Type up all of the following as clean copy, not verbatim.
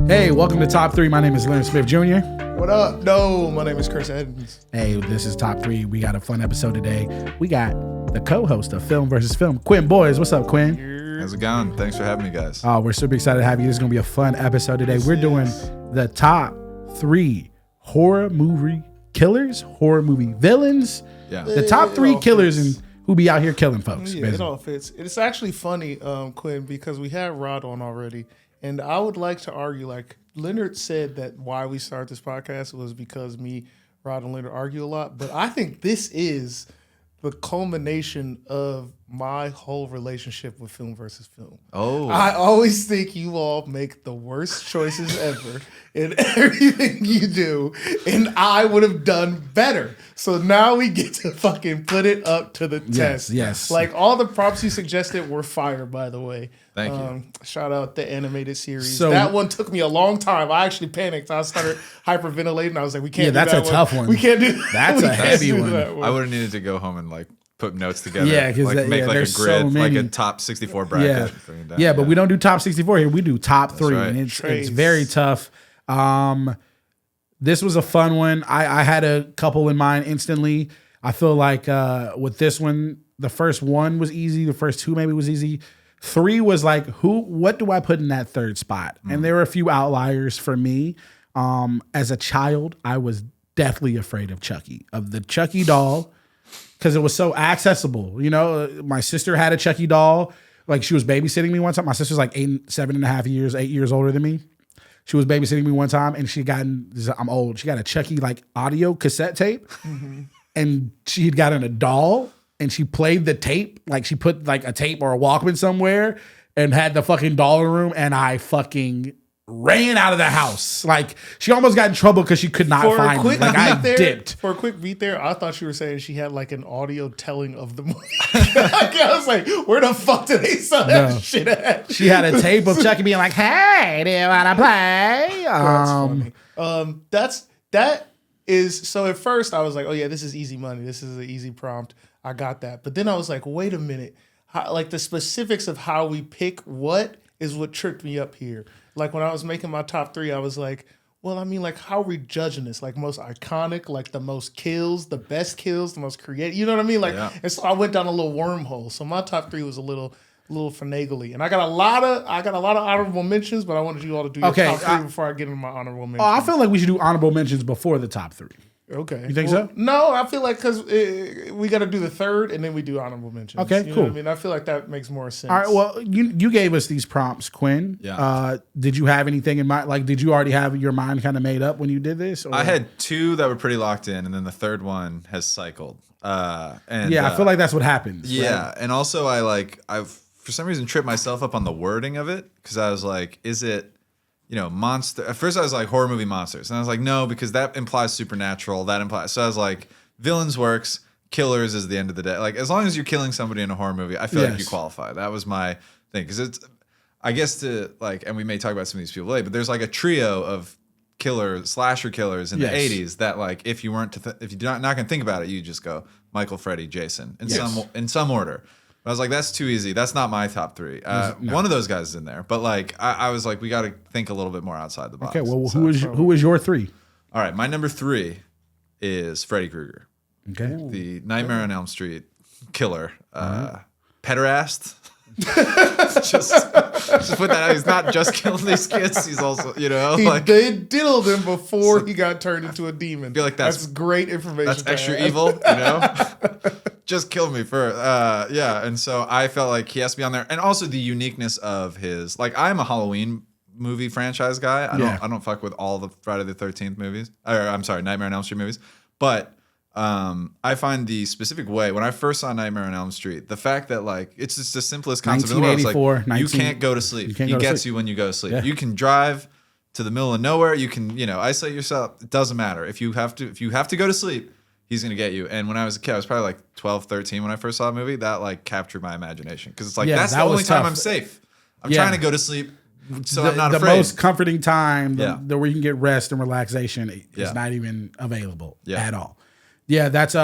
Hey, welcome to Top 3. My name is Leonard Smith Jr. What up? No, my name is Chris Edmonds. Hey, this is Top 3. We got a fun episode today. We got the co-host of Film versus Film, Quinn Boys. What's up, Quinn? How's it going? Thanks for having me, guys. Oh, we're super excited to have you. This is going to be a fun episode today. We're doing the top 3 horror movie killers, horror movie villains. Yeah. The top 3 killers and who be out here killing folks. Yeah, it all fits. It's actually funny, Quinn, because we had Rod on already. And I would like to argue, like, Leonard said that why we started this podcast was because me, Rod, and Leonard argue a lot. But I think this is the culmination of my whole relationship with Film versus Film. Oh. I always think you all make the worst choices ever in everything you do, and I would have done better. So now we get to fucking put it up to the test. Yes. Like, all the props you suggested were fire, by the way. Thank you. Shout out the animated series. So- that one took me a long time. I actually panicked. I started hyperventilating. I was like, we can't do that's that a tough one. We can't do that. That's We a can't heavy do one. that I would have needed to go home and like put notes together. Yeah, 'cause like make like a there's so grid, like many. a top 64 bracket. Bring it down. Yeah, but we don't do top 64 here. We do top 3. right. And it's Trace. very tough. This was a fun one. I had a couple in mind instantly. I feel like with this one, the first one was easy. The first 2 maybe was easy. 3 was like, what do I put in that third spot? And there were a few outliers for me. As a child, I was deathly afraid of Chucky, of the Chucky doll, because it was so accessible. You know, my sister had a Chucky doll. Like, she was babysitting me one time. My sister's like 8 years older than me. She was babysitting me one time, and I'm old. She got a Chucky like audio cassette tape, and she had gotten a doll, and she played the tape. Like, she put like a tape or a Walkman somewhere, and had the fucking doll in the room, and I fucking ran out of the house. Like, she almost got in trouble because she could not find me. Like, I dipped. For a quick beat there, I thought you were saying she had like an audio telling of the movie. I was like, where the fuck did they sell that shit at? She had a tape of Chucky being like, "Hey, do you wanna play?" That is so. At first, I was like, "Oh yeah, this is easy money. This is an easy prompt. I got that." But then I was like, "Wait a minute. Like, the specifics of how we pick what is what tripped me up here." Like, when I was making my top 3, I was like, "Well, I mean, like, how are we judging this? Like, most iconic, like the most kills, the best kills, the most creative. You know what I mean? Like, and so I went down a little wormhole. So my top 3 was a little finagly, and I got a lot of honorable mentions, but I wanted you all to do your top 3 before I get into my honorable mentions. Oh, I feel like we should do honorable mentions before the top 3. Okay. You think so? No, I feel like because we got to do the third and then we do honorable mentions. Okay, you know cool. what I mean, I feel like that makes more sense. All right. Well, you gave us these prompts, Quinn. Yeah. Did you have anything in mind? Like, did you already have your mind kind of made up when you did this? Or? I had 2 that were pretty locked in, and then the third one has cycled. I feel like that's what happens. Yeah, right? and also I've for some reason tripped myself up on the wording of it, because I was like, is it, monster? At first I was like horror movie monsters, and I was like, no, because that implies supernatural. So I was like, villains works, killers is the end of the day. Like, as long as you're killing somebody in a horror movie, I feel like you qualify. That was my thing, because it's, I guess, to like, and we may talk about some of these people later, but there's like a trio of slasher killers in the 80s that, like, if you weren't if you're not gonna think about it, you just go Michael, Freddy, Jason in some order. I was like, that's too easy. That's not my top 3. One of those guys is in there, but like, I was like, we got to think a little bit more outside the box. Okay, well, who is your 3? All right, my number 3 is Freddy Krueger. Okay, The Nightmare on Elm Street killer, pederast. just put that out. He's not just killing these kids. He's also, he did diddle them before he got turned into a demon. I feel like that's great information. That's extra evil, Just kill me for and so I felt like he has to be on there, and also the uniqueness of his, like, I'm a Halloween movie franchise guy. I don't fuck with all the Friday the 13th movies, or I'm sorry, Nightmare on Elm Street movies, but I find the specific way when I first saw Nightmare on Elm Street, the fact that, like, it's just the simplest concept in the world. It's like, you can't go to sleep. He gets you when you go to sleep. Yeah. You can drive to the middle of nowhere. You can, isolate yourself. It doesn't matter. If you have to go to sleep, he's going to get you. And when I was a kid, I was probably like 12, 13 when I first saw the movie. That, like, captured my imagination, because it's like, that's the only time I'm safe. I'm trying to go to sleep, so I'm not afraid. The most comforting time, where you can get rest and relaxation, is not even available at all. Yeah, that's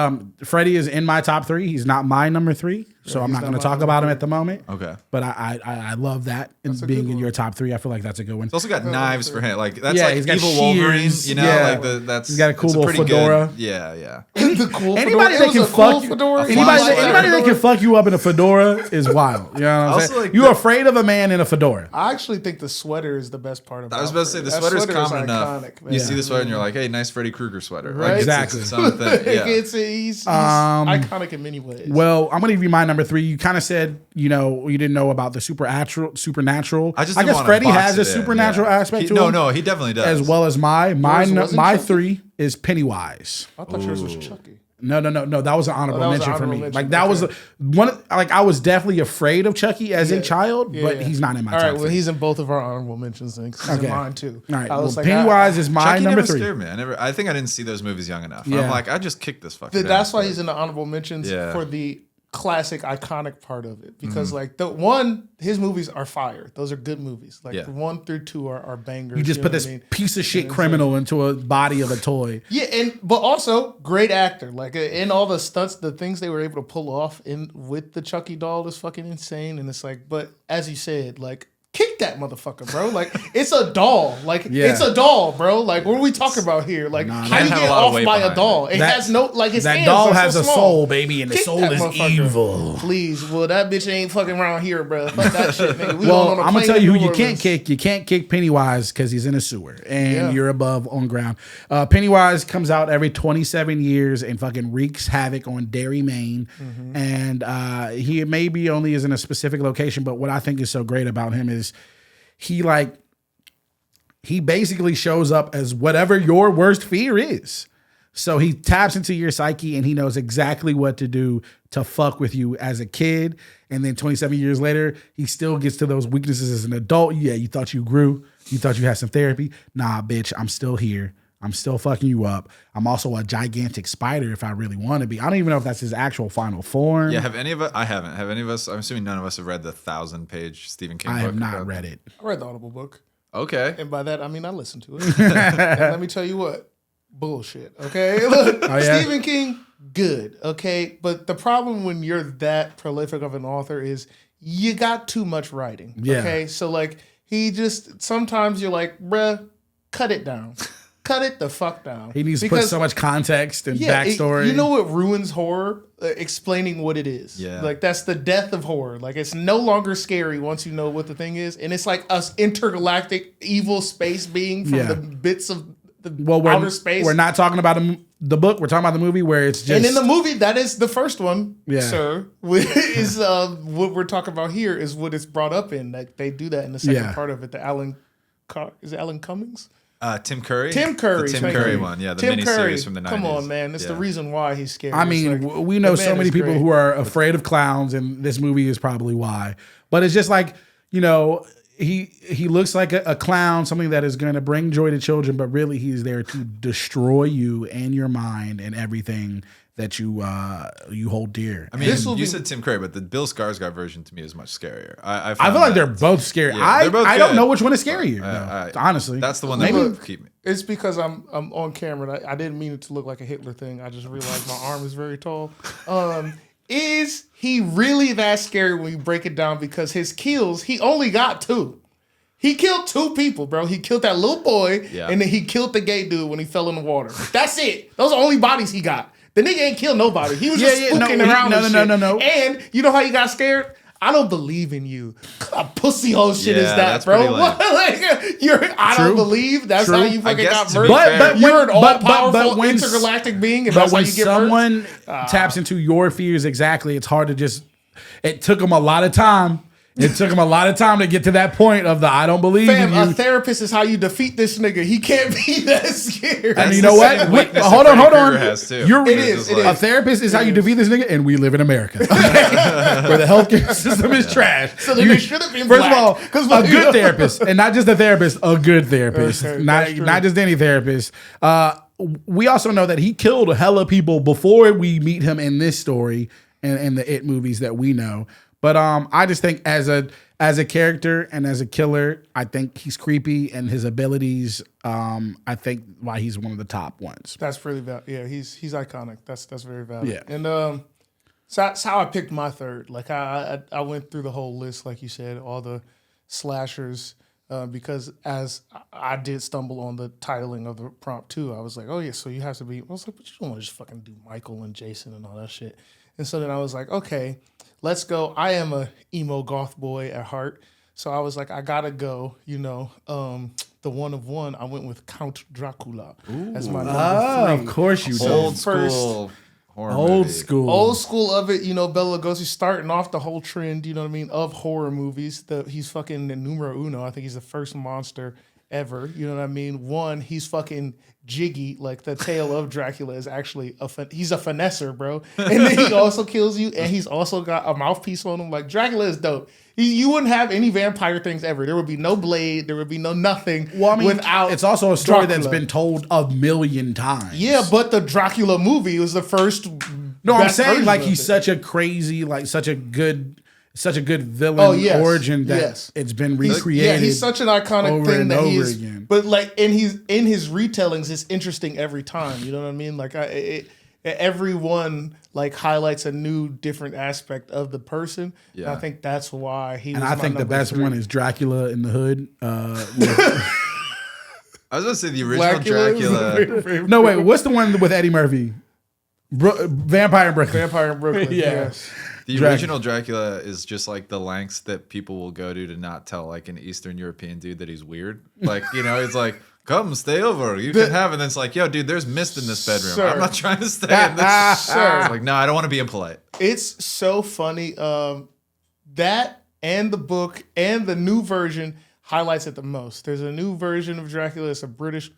Freddy is in my top 3. He's not my number 3, so I'm not going to talk about him at the moment. Okay. But I love that and being in your top 3. I feel like that's a good one. He's also got knives for him. Like that's he's got evil Wolverine. shears. You know, Yeah. that's He's got a cool it's little pretty fedora. Good, yeah. The cool Anybody fedora. that It can was a fuck cool you, fedora. anybody that can fuck you up in a fedora is wild. You know what I'm Also, saying? like, You're afraid of a man in a fedora. I actually think the sweater is the best part of it. I was about to say the sweater's common enough. Man. You see the sweater and you're like, hey, nice Freddy Krueger sweater. Right? Like, Exactly. It's its own thing. Yeah. He's iconic in many ways. Well, I'm gonna give you my number 3. You kind of said, you didn't know about the supernatural. I guess Freddy has a supernatural aspect to him. No, he definitely does. As well as my Yours wasn't my Chucky? 3 is Pennywise. I thought yours was Chucky. No. That was an honorable that was mention an for me. honorable Like mention, that was okay. one. Like I was definitely afraid of Chucky as a child, Yeah, but yeah. he's not in my All top right, well, 3. he's in both of our honorable mentions then. 'Cause he's Okay. in mine too. All right. I Well, was like, Pennywise is my Chucky number never 3. scared me. I think I didn't see those movies young enough. Yeah. I'm like, I just kicked this fucker. That's why he's in the honorable mentions Yeah. for the classic, iconic part of it. Because Mm-hmm. like his movies are fire. Those are good movies. Like Yeah. 1 through 2 are bangers. You just know put what this I mean? piece of shit criminal into a body of a toy. Yeah, but also great actor. Like in all the stunts, the things they were able to pull off with the Chucky doll is fucking insane. And it's like, but as you said, like kick that motherfucker, bro. Like it's a doll. Like Yeah. it's a doll, bro. Like what are we talking about here? Like Nah, how man you had a get lot of off weight by a behind doll? it. It That- has no like his That hands doll are has so a small. soul, baby, and the Kick soul that is motherfucker. evil. Please, well that bitch ain't fucking around here, bro. Fuck that shit, nigga. We Well, going on a I'm gonna plane tell to you who New you can't Orleans. kick. You can't kick Pennywise because he's in a sewer and Yeah. you're above on ground. Pennywise comes out every 27 years and fucking wreaks havoc on Derry, Maine. Mm-hmm. And he maybe only is in a specific location, but what I think is so great about him is he basically shows up as whatever your worst fear is. So he taps into your psyche and he knows exactly what to do to fuck with you as a kid. And then 27 years later, he still gets to those weaknesses as an adult. Yeah, you thought you grew. You thought you had some therapy. Nah, bitch, I'm still here. I'm still fucking you up. I'm also a gigantic spider if I really want to be. I don't even know if that's his actual final form. Yeah, have any of us? I haven't. Have any of us? I'm assuming none of us have read the 1,000-page Stephen King book. I have not about- read it. I read the Audible book. Okay. And by that, I mean, I listened to it. And let me tell you what, bullshit. Okay. Look, Oh, yeah? Stephen King, good. Okay. But the problem when you're that prolific of an author is you got too much writing. Yeah. Okay. So, like, sometimes you're like, bruh, cut it down. Cut it the fuck down. He needs to put so much context and backstory. You know what ruins horror? Explaining what it is. Yeah. Like that's the death of horror. Like it's no longer scary once you know what the thing is, and it's like us intergalactic evil space being from Yeah. the bits of the Well, outer space. we're not talking about the book. We're talking about the movie where it's just. And in the movie, that is the first one, Yeah. sir. Is what we're talking about here is what it's brought up in. That they do that in the second Yeah. part of it. Is it Alan Cummings? Tim Curry. Tim Curry. The Tim thank Curry you. one. Yeah, the Tim Curry. miniseries from the 90s. Come on, man. It's the Yeah. reason why he's scary. I It's mean, like, we know the so man many is people great. who are afraid of clowns, and this movie is probably why. But it's just like, he looks like a clown, something that is going to bring joy to children, but really he's there to destroy you and your mind and everything that you hold dear. I mean, This will you be- said Tim Curry, but the Bill Skarsgård version to me is much scarier. I I feel like they're both scary. Yeah, they're both I don't good. know which one is scarier. though, honestly, That's the one that maybe. would keep me. It's because I'm on camera. I didn't mean it to look like a Hitler thing. I just realized my arm is very tall. Is he really that scary when you break it down? Because his kills, he only got 2. He killed 2 people, bro. He killed that little boy, Yeah. and then he killed the gay dude when he fell in the water. That's it. Those are the only bodies he got. The nigga ain't killed nobody. He was just spooking around. No. And you know how he got scared? I don't believe in you. What pussy hole shit is Yeah, that, that's bro? pretty lame. What? Like, I True. don't believe. That's True. how you I fucking guess got to be murdered. fair- You're an all-powerful but when- intergalactic being, and But that's how when you get murdered. someone taps into your fears exactly, it's hard to just. It took him a lot of time. It took him a lot of time to get to that point of the I don't believe Fam, in a you. therapist is how you defeat this nigga. He can't be that scared. And you the know what? same Wait, weakness hold that on. Freddy Krueger has, too. You're, It is, it A is. therapist is how you defeat this nigga, and we live in America, okay? Where the healthcare system is trash. So then they should have been First black, of all, 'cause a we- good therapist, and not just a therapist, a good therapist, Okay, not that's true. not just any therapist. We also know that he killed a hella people before we meet him in this story and the It movies that we know. But I just think as as a character and as a killer, I think he's creepy, and his abilities, I think why he's one of the top ones. That's really valid. Yeah, he's iconic. That's very valid. Yeah. And so that's how I picked my third. Like I went through the whole list, like you said, all the slashers, because as I did stumble on the titling of the prompt too, I was like, oh yeah, so you have to be. I was like, but you don't want to just fucking do Michael and Jason and all that shit. And so then I was like, okay, let's go. I am a emo goth boy at heart, so I was like, I gotta go. The one of one. I went with Count Dracula as my number 3. Of course you do. Old school horror movie. Old school of it, Bela Lugosi starting off the whole trend, you know what I mean, of horror movies. He's fucking the numero uno. I think he's the first monster ever. You know what I mean? One, he's fucking jiggy. Like the tale of Dracula is actually he's a finesser, bro. And then he also kills you, and he's also got a mouthpiece on him. Like Dracula is dope. You wouldn't have any vampire things ever. There would be no blade. There would be no nothing. Well, I mean, without. It's also a story Dracula. that's been told a million times. Yeah, but the Dracula movie was the first. No, I'm best saying version like of he's it. such a crazy, like such a good villain origin that it's been recreated. Yeah, he's such an iconic over thing and that over he's. again. But like in his retellings, it's interesting every time. You know what I mean? Like everyone like highlights a new, different aspect of the person. Yeah. And I think that's why he. And was I my think the number best 3. one is Dracula in the Hood. I was going to say the original Dracula. No, wait, what's the one with Eddie Murphy? Vampire in Brooklyn. Vampire in Brooklyn. Yeah. Yes. The Dracula. original Dracula is just like the lengths that people will go to not tell like an Eastern European dude that he's weird. Like, it's like, come stay over. You can have, and then it's like, yo, dude, there's mist in this bedroom. Sir. I'm not trying to stay in this. Sir. It's like, no, I don't want to be impolite. It's so funny. That and the book and the new version highlights it the most. There's a new version of Dracula. It's a British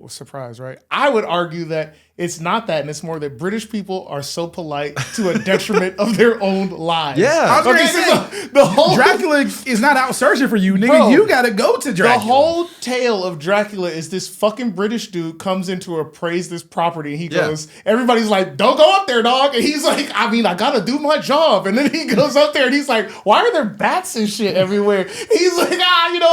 surprise, right? I would argue that it's not that, and it's more that British people are so polite to a detriment of their own lives. Yeah. Okay, so the whole Dracula is not out searching for you, nigga. Bro, you gotta go to Dracula. The whole tale of Dracula is this fucking British dude comes in to appraise this property, and he goes, everybody's like, don't go up there, dog. And he's like, I mean, I gotta do my job. And then he goes up there and he's like, why are there bats and shit everywhere? He's like,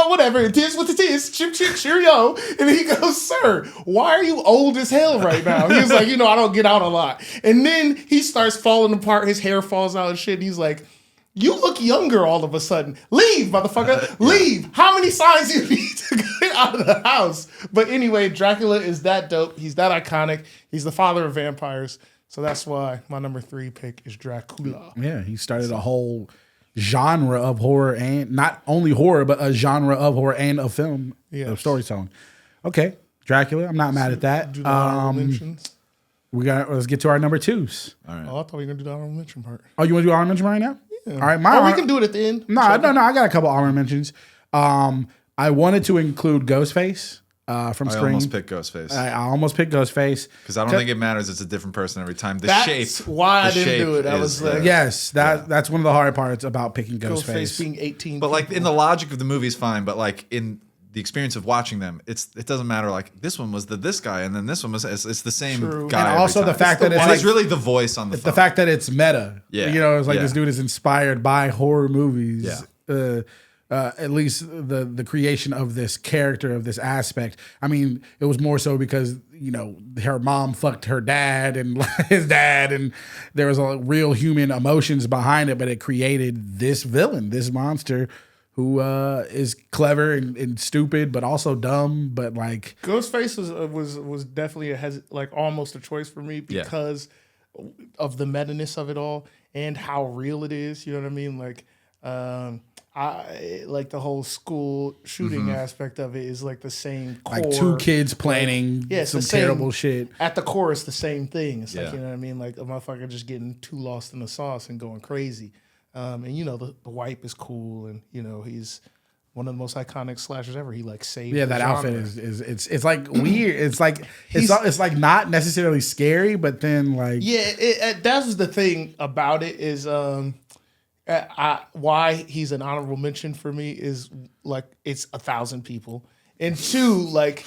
whatever. It is what it is. Chip, chip, cheerio. And he goes, sir, why are you old as hell right now? He's like, I don't get out a lot. And then he starts falling apart. His hair falls out and shit. And he's like, you look younger all of a sudden. Leave, motherfucker. Leave. How many signs you need to get out of the house? But anyway, Dracula is that dope. He's that iconic. He's the father of vampires. So that's why my number 3 pick is Dracula. Yeah, he started a whole genre of horror, and not only horror, but a genre of horror and of film, of storytelling. Okay, Dracula. I'm not mad at that. Do the honorable mentions. Let's get to our number 2s. All right. Oh, I thought we were gonna do the honorable mention part. Oh, you want to do honorable mention right now? Yeah. All right, we can do it at the end. No, I got a couple honorable mentions. I wanted to include Ghostface from I Scream. almost picked Ghostface. I almost picked Ghostface Because I don't think it matters. It's a different person every time. That's shape. why I the didn't shape do it. I is was the- like, Yes, that's one of the hard parts about picking Ghostface Ghostface. being 18. But like people. in the logic of the movie is fine. But like in the experience of watching them, it doesn't matter. Like this one was this guy, and then this one was it's the same True. guy. And every also the time. fact that it's and like, it's really the voice on the phone. the fact that it's meta. Yeah. It's like Yeah. this dude is inspired by horror movies. Yeah. At least the creation of this character, of this aspect. I mean, it was more so because her mom fucked her dad and his dad, and there was a real human emotions behind it. But it created this villain, this monster, who is clever and stupid, but also dumb. But like Ghostface was definitely almost a choice for me because of the meta-ness of it all and how real it is. You know what I mean? Like, I like the whole school shooting aspect of it is like the same core. like two kids planning it's some the same- terrible shit. At the core, it's the same thing. It's like, Yeah. you know what I mean? Like a motherfucker just getting too lost in the sauce and going crazy. And the wipe is cool, and he's one of the most iconic slashers ever. He like saved. Yeah, the that genre. outfit is it's like weird. It's like it's like not necessarily scary, but then like That was the thing about it is why he's an honorable mention for me is like it's 1,000 people, and 2 like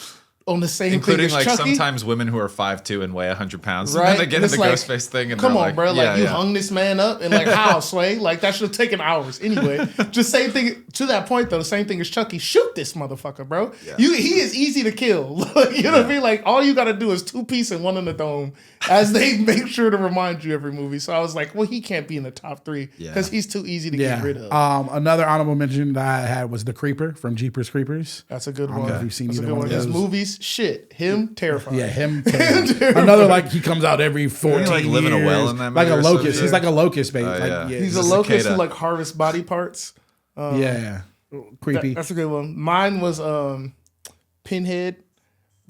on the same including thing as like Chucky. sometimes women who are 5'2" and weigh 100 pounds. Right. And then they get And in the it's like, Ghostface thing and come they're on, like, bro. Like, yeah, you yeah. hung this man up and like, how, Sway? Like, that should have taken hours. Anyway, just same thing. To that point, though, the same thing as Chucky. Shoot this motherfucker, bro. Yeah. He is easy to kill. You know what I mean? Like, all you got to do is 2 piece and 1 in the dome as they make sure to remind you every movie. So I was like, well, he can't be in the top 3 because he's too easy to get rid of. Another honorable mention that I had was the Creeper from Jeepers Creepers. That's a good I don't one. know if you've seen That's a either good one one. of His those. movies, shit. Him, terrifying. Yeah, him. Another like he comes out every 14 like live in a years, well in that like a movie or locust. something? He's like a locust, baby. yeah. He's He's a a locust cicada. who like harvests body parts. Creepy. That's a good one. Mine was Pinhead,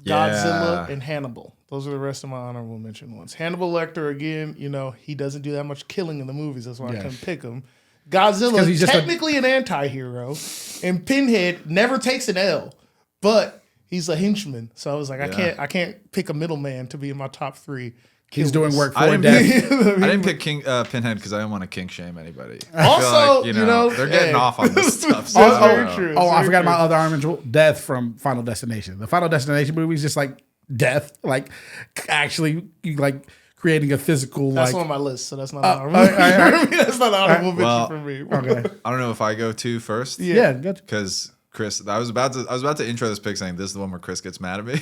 Godzilla, and Hannibal. Those are the rest of my honorable mention ones. Hannibal Lecter, again, you know, he doesn't do that much killing in the movies. That's why I couldn't pick him. Godzilla, he's just technically an anti-hero. And Pinhead never takes an L, but he's a henchman. So I was like, I can't pick a middleman to be in my top 3. He's doing work I for didn't death. I didn't pick Pinhead because I didn't want to kink shame anybody. I Also, feel like, you know, they're getting hey. off on this stuff. So That's I don't very know. true. I Very forgot true. my other honorable death from Final Destination. The Final Destination movie is just like death, like actually like creating a physical That's like. on my list, so that's not honorable mention for me. That's not honorable mention for me. Okay. I don't know if I go to first. Yeah. Good. Because Chris, I was about to intro this pick saying this is the one where Chris gets mad at me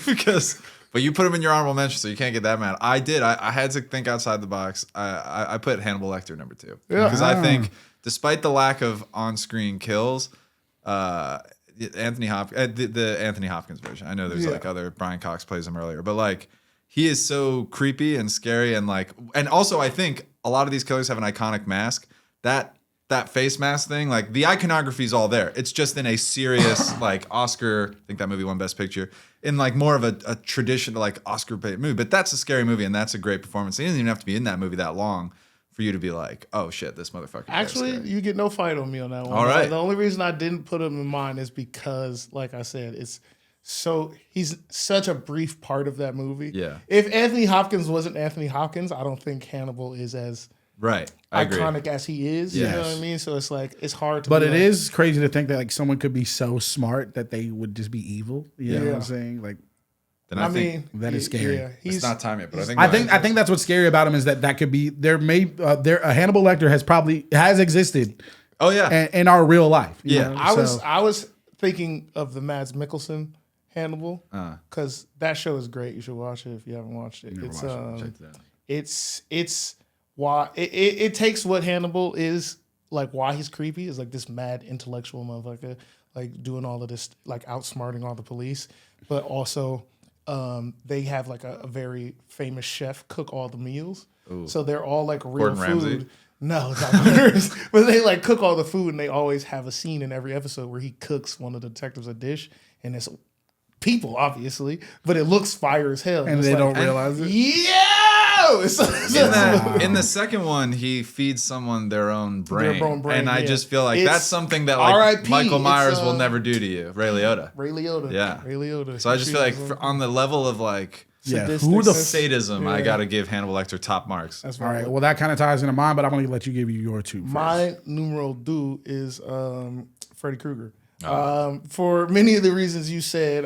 but you put him in your honorable mention, so you can't get that mad. I did. I had to think outside the box. I put Hannibal Lecter number 2 because I think despite the lack of on-screen kills, Anthony Hopkins, the Anthony Hopkins version. I know there's like other Brian Cox plays him earlier, but like he is so creepy and scary and like, and also I think a lot of these killers have an iconic mask that face mask thing, like the iconography is all there. It's just in a serious, like Oscar, I think that movie won Best Picture, in like more of a traditional, like Oscar bait movie. But that's a scary movie and that's a great performance. He doesn't even have to be in that movie that long for you to be like, oh shit, this motherfucker. Actually, you get no fight on me on that one. All right. The only reason I didn't put him in mine is because, like I said, he's such a brief part of that movie. Yeah. If Anthony Hopkins wasn't Anthony Hopkins, I don't think Hannibal is as right. I agree. iconic as he is. Yes. You know what I mean? So it's like it's hard to. But be it like, is crazy to think that like someone could be so smart that they would just be evil. You know what I'm saying? Like Then I think mean, that is scary. Yeah, it's not time yet, but I think that's what's scary about him is that could be a Hannibal Lecter has existed. Oh yeah. In our real life. you Yeah. know? I was thinking of the Mads Mikkelsen Hannibal because that show is great. You should watch it if you haven't watched it. It's why it takes what Hannibal is like, why he's creepy is like this mad intellectual motherfucker, like doing all of this, like outsmarting all the police, but also they have like a very famous chef cook all the meals. Ooh. So they're all like real Gordon food. Ramsay? No, it's not Gordon. But they like cook all the food, and they always have a scene in every episode where he cooks one of the detectives a dish, and it's people obviously, but it looks fire as hell, And it's they like, don't realize it. Yeah. In the second one, he feeds someone their own brain, and I yeah. just feel like It's that's something that like R.I.P. Michael Myers It's, will never do to you. Ray Liotta. Ray Liotta. Yeah. Ray Liotta. So I just feel like on the level of like Who the sadism, I got to give Hannibal Lecter top marks. That's All right. Well, that kind of ties into mine, but I'm going to let you give you your 2 first. My numero deux is Freddy Krueger. For many of the reasons you said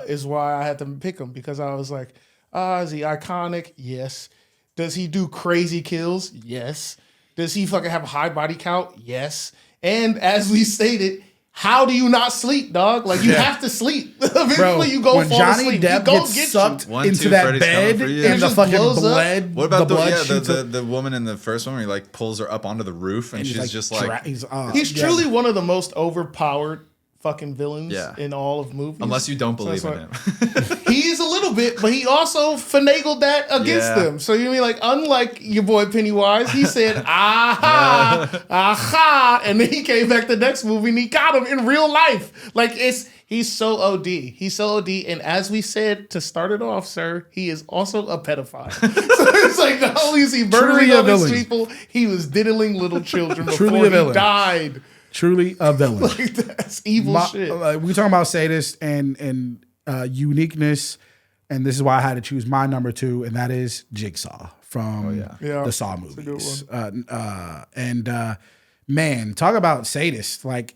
is why I had to pick him, because I was like, is he iconic? Yes. Does he do crazy kills? Yes. Does he fucking have a high body count? Yes. And as we stated, how do you not sleep, dog? Like you have to sleep. Eventually, Bro, you go when fall Johnny asleep. Depp gets sucked into that Freddy's bed coming for you. and It the just fucking blows up. blood. What about the blood the woman in the first one where he like pulls her up onto the roof and she's just like he's truly one of the most overpowered fucking villains Yeah. in all of movies. unless you don't believe in him. He's a little bit, but he also finagled that against Yeah. them. So you mean like, unlike your boy Pennywise, he said, aha, aha, and then he came back the next movie and he got him in real life. Like he's so OD. He's so OD. And as we said to start it off, sir, he is also a pedophile. So it's like not only is he murdering Truly a all these villain. people, he was diddling little children Truly before a villain. he died. Truly a villain. Like that's evil shit. We talking about sadist and uniqueness, and this is why I had to choose my number 2, and that is Jigsaw from Yeah. the Saw movies. Man, talk about sadist. Like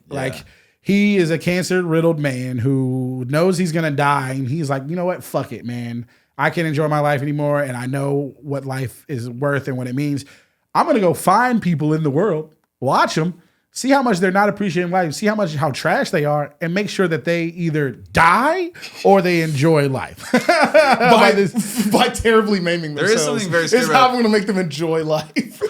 he is a cancer-riddled man who knows he's going to die. And he's like, you know what? Fuck it, man. I can't enjoy my life anymore. And I know what life is worth and what it means. I'm going to go find people in the world, watch them, see how much they're not appreciating life, see how trash they are, and make sure that they either die or they enjoy life. by terribly maiming themselves. There is something very scary It's how I'm going to make them enjoy life.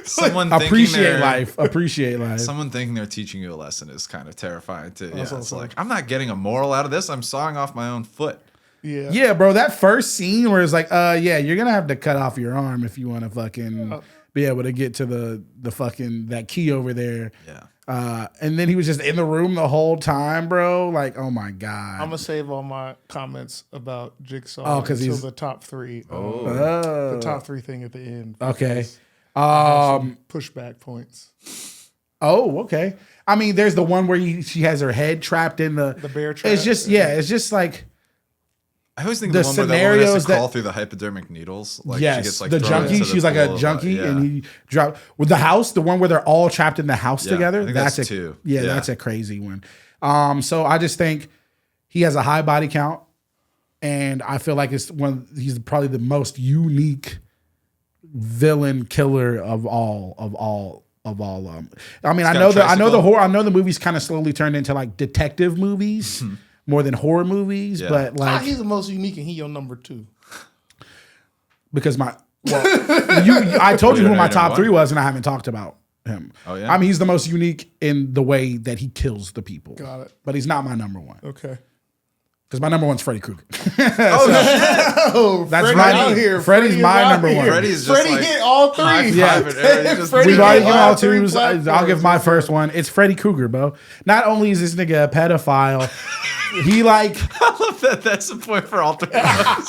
Someone appreciate life. Appreciate life. Someone thinking they're teaching you a lesson is kind of terrifying too. Yeah, Also, it's like, I'm not getting a moral out of this. I'm sawing off my own foot. Yeah, bro. That first scene where it's like, yeah, you're gonna have to cut off your arm if you want to fucking be able to get to the fucking that key over there. Yeah. And then he was just in the room the whole time, bro. Like, oh my god. I'm gonna save all my comments about Jigsaw because until he's the top three. the top three thing at the end. Okay. Pushback points. Oh, okay. I mean, there's the one where she has her head trapped in the bear trap. It's just it's just like. I always think the the one where that woman scenarios has to crawl that- through the hypodermic needles. Like Yes, she gets like the thrown junkie. into the She's like a pool of, junkie, yeah. and he dropped with the house. The one where they're all trapped in the house Yeah, together. I think That's that's a two. Yeah, Yeah. that's a crazy one. So I just think he has a high body count, and I feel like he's probably the most unique villain killer of all. I mean, I know the movies kind of slowly turned into like detective movies more than horror movies, Yeah. but like he's the most unique, and he your number 2. because I told you who my top 3 was, and I haven't talked about him. Oh, yeah? I mean, he's the most unique in the way that he kills the people. Got it. But he's not my number 1 Okay. because my number 1's Freddy Krueger. Oh, That's Freddy right. out here. Freddy's Freddy my is out number here. one. Freddy's just Freddie like hit all 3. Yeah. Freddie We've already hit given all all 3 twos. I'll give my platforms. first one. It's Freddy Krueger, bro. Not only is this nigga a pedophile, he like I love that. That's the point for all 3 of us.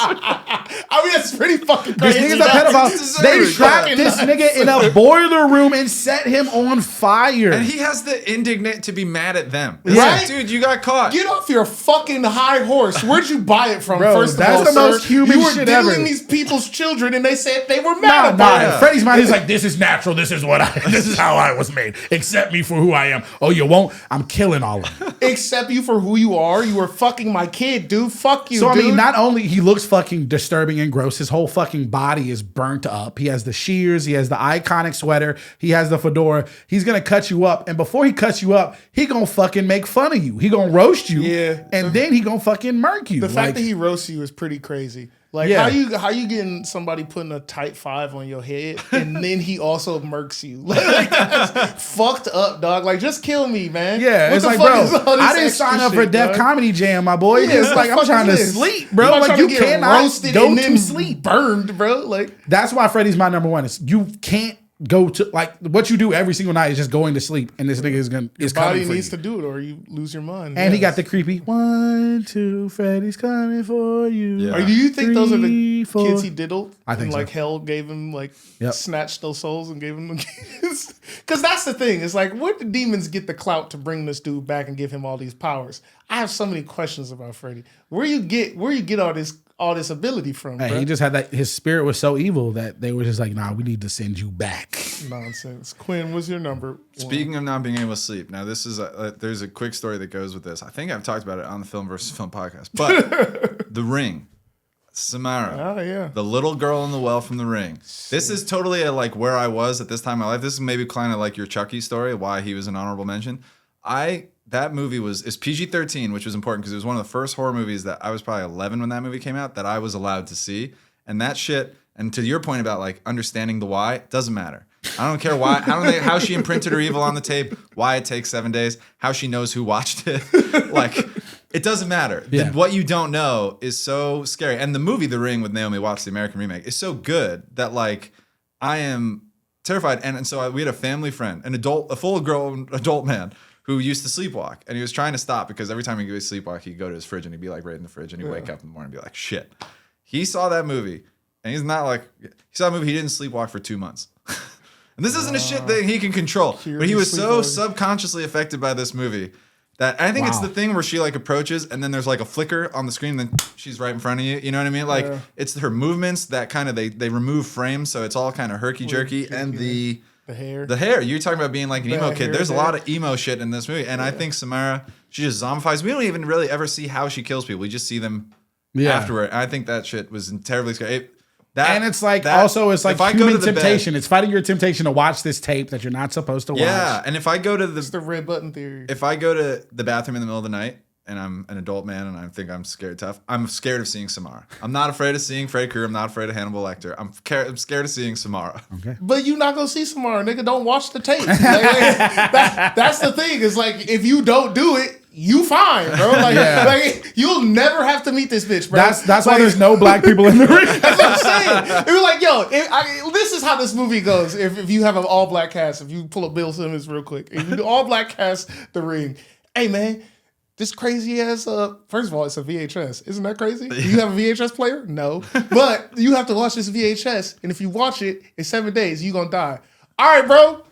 I mean, that's pretty fucking this crazy. nigga's a pedophile. deserved. They trapped Yeah. this nigga in a boiler room and set him on fire. And he has the indignant to be mad at them. It's Yeah. like, dude, you got caught. Get off your fucking high horse. Where'd you buy it from? Bro, First of that's all, the most sir? human You were shit dealing ever. these people's children, and they said they were Nah, mad nah. about In Freddy's mind, he's like, this is natural. This is this is how I was made. Accept me for who I am. Oh, you won't? I'm killing all of them. it. Accept you for who you are. You were fucking my kid, dude. Fuck you, So I dude. mean, not only he looks fucking disturbing and gross, his whole fucking body is burnt up. He has the shears, he has the iconic sweater, he has the fedora. He's gonna cut you up, and before he cuts you up, he gonna fucking make fun of you. He gonna roast you, Yeah. and then he gonna fucking murk you. The fact that he roasts you is pretty crazy. Like Yeah. how you getting somebody putting a tight 5 on your head and then he also murks you? Like that's fucked up, dog. Like just kill me, man. yeah, What it's the like, fuck is bro, all this I didn't extra sign up for shit, Def dog? Comedy Jam, my boy. Yeah, It's what like the I'm fuck trying to is this? sleep, bro. I'm Like trying you to get cannot roasted go and to then sleep. burned, bro. Like That's why Freddy's my number 1. Is you can't go to like what you do every single night is just going to sleep, and this nigga is coming body for needs you. to do it or you lose your mind. And he got Yes. the creepy 1, 2, Freddy's coming for you. Yeah. Or do you think those are the 3, 4. kids he diddled? I think and so. like hell gave him like Yep. snatched those souls and gave him the kids. Because that's the thing. It's like where did demons get the clout to bring this dude back and give him all these powers? I have so many questions about Freddy. Where you get all this ability from? Hey, bruh? he just had that. His spirit was so evil that they were just like, "Nah, we need to send you back." Nonsense. Quinn, what's your number? Speaking of not being able to sleep, now this is there's a quick story that goes with this. I think I've talked about it on the Film versus Film podcast, but The Ring, Samara, Oh yeah. the little girl in the well from The Ring. This is totally like where I was at this time in my life. This is maybe kind of like your Chucky story, why he was an honorable mention. That movie is PG-13, which was important because it was one of the first horror movies that I was probably 11 when that movie came out that I was allowed to see. And that shit, and to your point about like understanding the why, doesn't matter. I don't care why. How she imprinted her evil on the tape, why it takes 7 days, how she knows who watched it. Like, it doesn't matter. Yeah. What you don't know is so scary. And the movie The Ring with Naomi Watts, the American remake, is so good that like I am terrified. And so we had a family friend, a full-grown adult man who used to sleepwalk. And he was trying to stop because every time he would sleepwalk, he'd go to his fridge and he'd be like right in the fridge and he'd wake up in the morning and be like, shit. He saw that movie and he saw a movie, he didn't sleepwalk for 2 months. And this isn't a shit thing he can control. But he was so subconsciously affected by this movie that I think it's the thing where she like approaches and then there's like a flicker on the screen, and then she's right in front of you. You know what I mean? Like it's her movements that kind of they remove frames, so it's all kind of herky jerky. And The hair. The hair. You're talking about being like an emo The kid. hair, There's a hair. lot of emo shit in this movie. And I think Samara, she just zombifies. We don't even really ever see how she kills people. We just see them afterward. I think that shit was terribly scary. And it's like also it's like if I go human to the temptation. bed- It's fighting your temptation to watch this tape that you're not supposed to watch. Yeah. And if I go to It's the red button theory. if I go to the bathroom in the middle of the night and I'm an adult man and I think I'm scared tough, I'm scared of seeing Samara. I'm not afraid of seeing Freddy Krueger. I'm not afraid of Hannibal Lecter. I'm scared of seeing Samara. Okay. But you not gonna see Samara, nigga. Don't watch the tape. Like, that's the thing. It's like if you don't do it, you fine, bro. Like, like you'll never have to meet this bitch, bro. That's why there's no black people in the ring. That's what I'm saying. It was like, yo, this is how this movie goes. If you have an all black cast, if you pull up Bill Simmons real quick, if you do all black cast, The Ring. Hey man, this crazy ass. First of all, it's a VHS. Isn't that crazy? Do you have a VHS player? No, but you have to watch this VHS, and if you watch it in 7 days, you gonna die. All right, bro.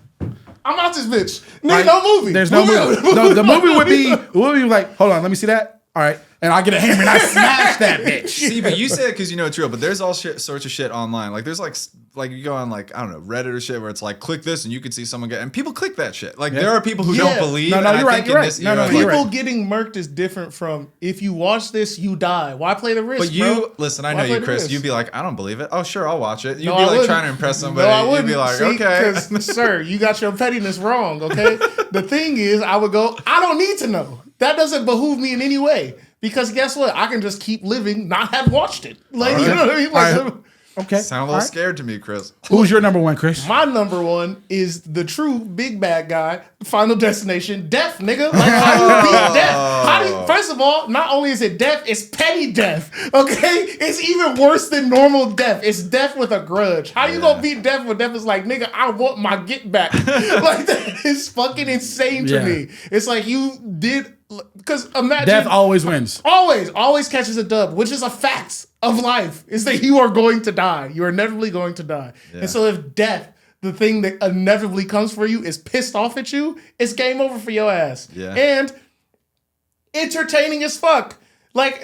I'm out this bitch. Nigga, no movie. There's no movie. No, the movie would be like, hold on, let me see that. All right. And I get a hammer and I smash that bitch. See, but you say it because you know it's real, but there's all sorts of shit online. Like there's like you go on like, I don't know, Reddit or shit where it's like, click this and you can see someone get, and people click that shit. Like there are people who don't believe. No, and you're I right, think you're in right. this No, era, no, you're People right. getting murked is different from if you watch this, you die. Why play the risk? But you, bro? listen, I Why know play you, the Chris. risk? You'd be like, I don't believe it. Oh, sure, I'll watch it. You'd No, be I like wouldn't. trying to impress somebody. No, I You'd wouldn't. be like, See, okay. 'cause, sir, you got your pettiness wrong, okay? The thing is, I would go, I don't need to know. That doesn't behoove me in any way. Because guess what? I can just keep living, not have watched it. Like, you know what I mean? Like, All right. Okay. Sound a little scared to me, Chris. Who's your number one, Chris? my number one is the true big bad guy, Final Destination, death, nigga. Like, how do you beat death? First of all, not only is it death, it's petty death. Okay? It's even worse than normal death. It's death with a grudge. How you gonna beat death when death is like, nigga, I want my get back? Like, that is fucking insane to me. It's like you did, because imagine. Death always wins. Always catches a dub, which is a fact of life, is that you are going to die. You are inevitably going to die. Yeah. And so if death, the thing that inevitably comes for you, is pissed off at you, it's game over for your ass. Yeah. And entertaining as fuck. Like,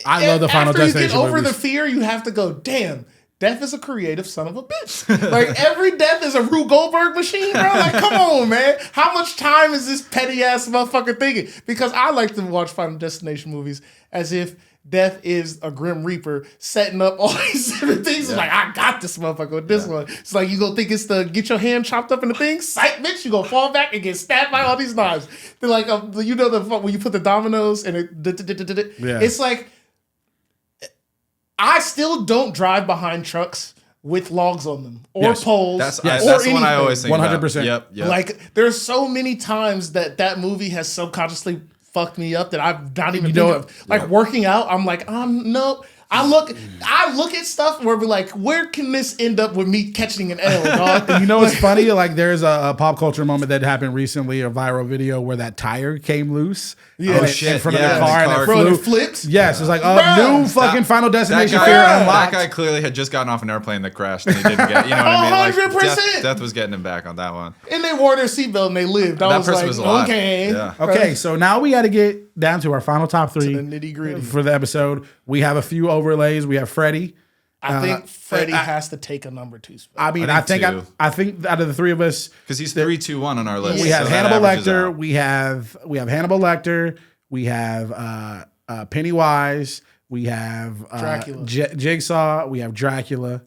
I love the Final after you Destination get over movies. the fear, you have to go, damn, death is a creative son of a bitch. Like, every death is a Rube Goldberg machine, bro. Like, come on, man. How much time is this petty ass motherfucker thinking? Because I like to watch Final Destination movies as if death is a Grim Reaper setting up all these different things. It's like, I got this motherfucker with this one. It's like, you gonna think it's the get your hand chopped up in the thing? Sight, bitch. You gonna fall back and get stabbed by all these knives. They're like, you know, when you put the dominoes and it's like, I still don't drive behind trucks with logs on them or poles. That's or the one I anything. always think 100%. about. Yep. Like, there's so many times that movie has subconsciously fucked me up that I've not even know think of. Like, working out, I'm like, no. I look at stuff where we're like, where can this end up with me catching an L, dog? You know what's funny? Like there's a pop culture moment that happened recently, a viral video where that tire came loose. Yeah. in Oh, shit. front Yeah, of the car the and car. it Bro, flew. it flips. Yes, it's like Bruh. new fucking Final Destination That fear guy, unlocked. that guy clearly had just gotten off an airplane that crashed and he didn't get, you know what I mean? Like, 100%. death was getting him back on that one. And they wore their seatbelt and they lived. I That was person like, was alive. okay. Yeah. Okay, so now we got to get down to our final top three The nitty-gritty. for the episode. We have a few overlays. We have Freddy. I think Freddie has to take a number 2 spot. I mean, I I think think two. I think out of the three of us, Because he's 3-2-1 on our list. we have so that Hannibal averages Lecter. out. We have Hannibal Lecter. We have Pennywise. We have Dracula. Jigsaw. We have Dracula,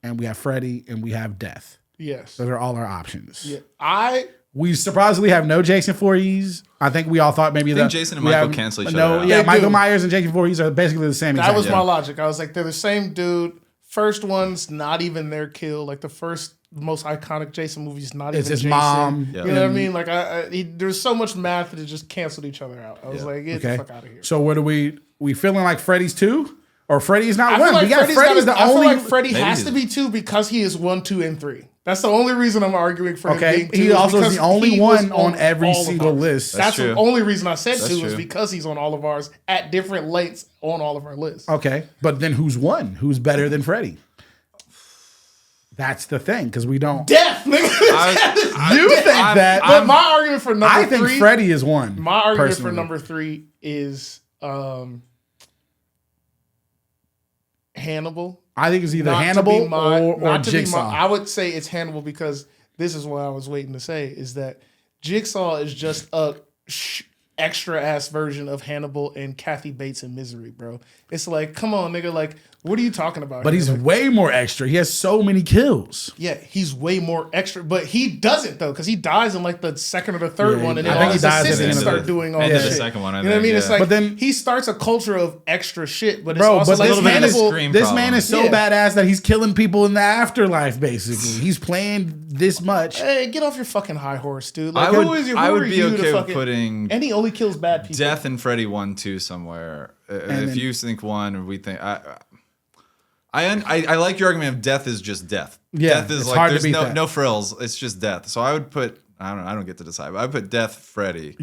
and we have Freddy, and we have Death. Yes. Those are all our options. Yeah. We surprisingly have no Jason Voorhees. I think we all thought maybe think Jason and Michael cancel each other out. Yeah, They Michael do. Myers and Jason Voorhees are basically the same. That was exact. my logic. I was like, they're the same dude. First one's not even their kill. Like the first most iconic Jason movie is not It's even his Jason. mom. Yeah. You know what I mean? Like there's so much math that it just canceled each other out. I was like, get the Okay. fuck out of here. So what are we feeling like Freddy's 2? Or Freddy's not I one? feel like We got Freddy's Freddy's the I only. feel like Freddy Maybe has he's- to be 2 because he is 1, 2, and 3. That's the only reason I'm arguing for him Okay, being 2. he also is because the only he was one on every all of single ours. list. That's That's the true. only reason I said That's 2 is true. because he's on all of ours at different lengths on all of our lists. Okay, but then who's one? Who's better than Freddy? That's the thing, because we don't. Death, nigga. You think that? But my argument for number I think 3. Freddy is one. My argument personally. for number 3 is Hannibal. I think it's either Not to Hannibal be my- or not to be Jigsaw. I would say it's Hannibal because this is what I was waiting to say, is that Jigsaw is just a extra ass version of Hannibal and Kathy Bates in Misery, bro. It's like, come on, nigga, like, what are you talking about? But he's like, way more extra. He has so many kills. Yeah, he's way more extra, but he doesn't though, because he dies in like the second or the third one, and then all his assistants start doing all that shit. The second one, you know what I mean? It's like, but then he starts a culture of extra shit, but bro, it's also but like this man is so badass that he's killing people in the afterlife. Basically, he's playing this much. Hey, get off your fucking high horse, dude. Like, I would be okay with putting, and he only kills bad people. Death and Freddy 1, 2 somewhere. If you think one, or we think. I like your argument of death is just death. Yeah, death is like there's no frills. It's just death. So I would put I don't get to decide, but I would put Death, Freddy.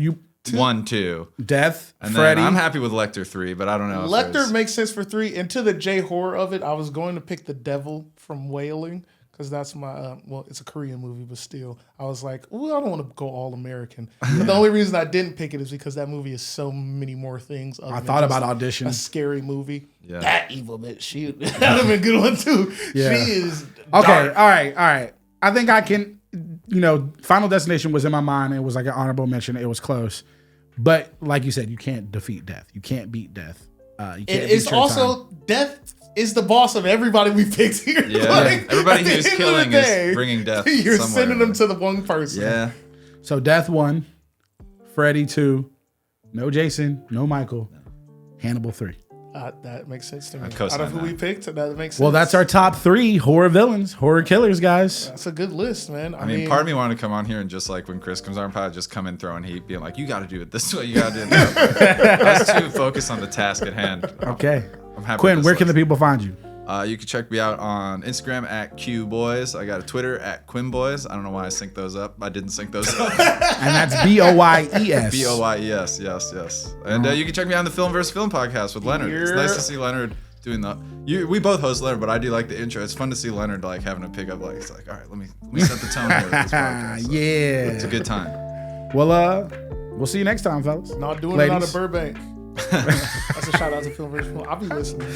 1, 2. Death, and Freddy. Then I'm happy with Lecter 3, but I don't know. Lecter makes sense for 3. And to the J horror of it, I was going to pick The Devil from Wailing, because that's my well, it's a Korean movie, but still, I was like, well, I don't want to go all American. But the only reason I didn't pick it is because that movie is so many more things. I thought about Audition, a scary movie. Yeah. That evil bitch, she that would have been a good one too. Yeah. She is dark. Okay. All right. I think I can. Final Destination was in my mind. It was like an honorable mention. It was close, but like you said, you can't defeat death. You can't beat death. You can't. It's also time. Death is the boss of everybody we picked here. Yeah, like, everybody who's killing is bringing death. You're sending them to the one person. Yeah. So Death 1, Freddy 2, no Jason, no Michael, Hannibal 3. That makes sense to me. Out of who we picked, that makes sense. Well, that's our top 3 horror villains, horror killers, guys. That's a good list, man. I mean, part of me wanted to come on here and just like when Chris comes on, probably just come in throwing heat, being like, "You got to do it this way. You got to do it that way." I was too focused on the task at hand. Okay. I'm happy. Quinn, where can the people find you? You can check me out on Instagram at QBoys. I got a Twitter at QuinnBoys. I don't know why I synced those up. I didn't sync those up. And that's BOYES. BOYES. Yes. And you can check me out on the Film vs. Film podcast with Leonard. It's nice to see Leonard doing the. We both host Leonard, but I do like the intro. It's fun to see Leonard like having to pick up. Like it's like, all right, let me set the tone here with this podcast. So yeah, it's a good time. Well, we'll see you next time, fellas. Not doing it out of Burbank. That's a shout out to Film vs. Film. I'll be listening.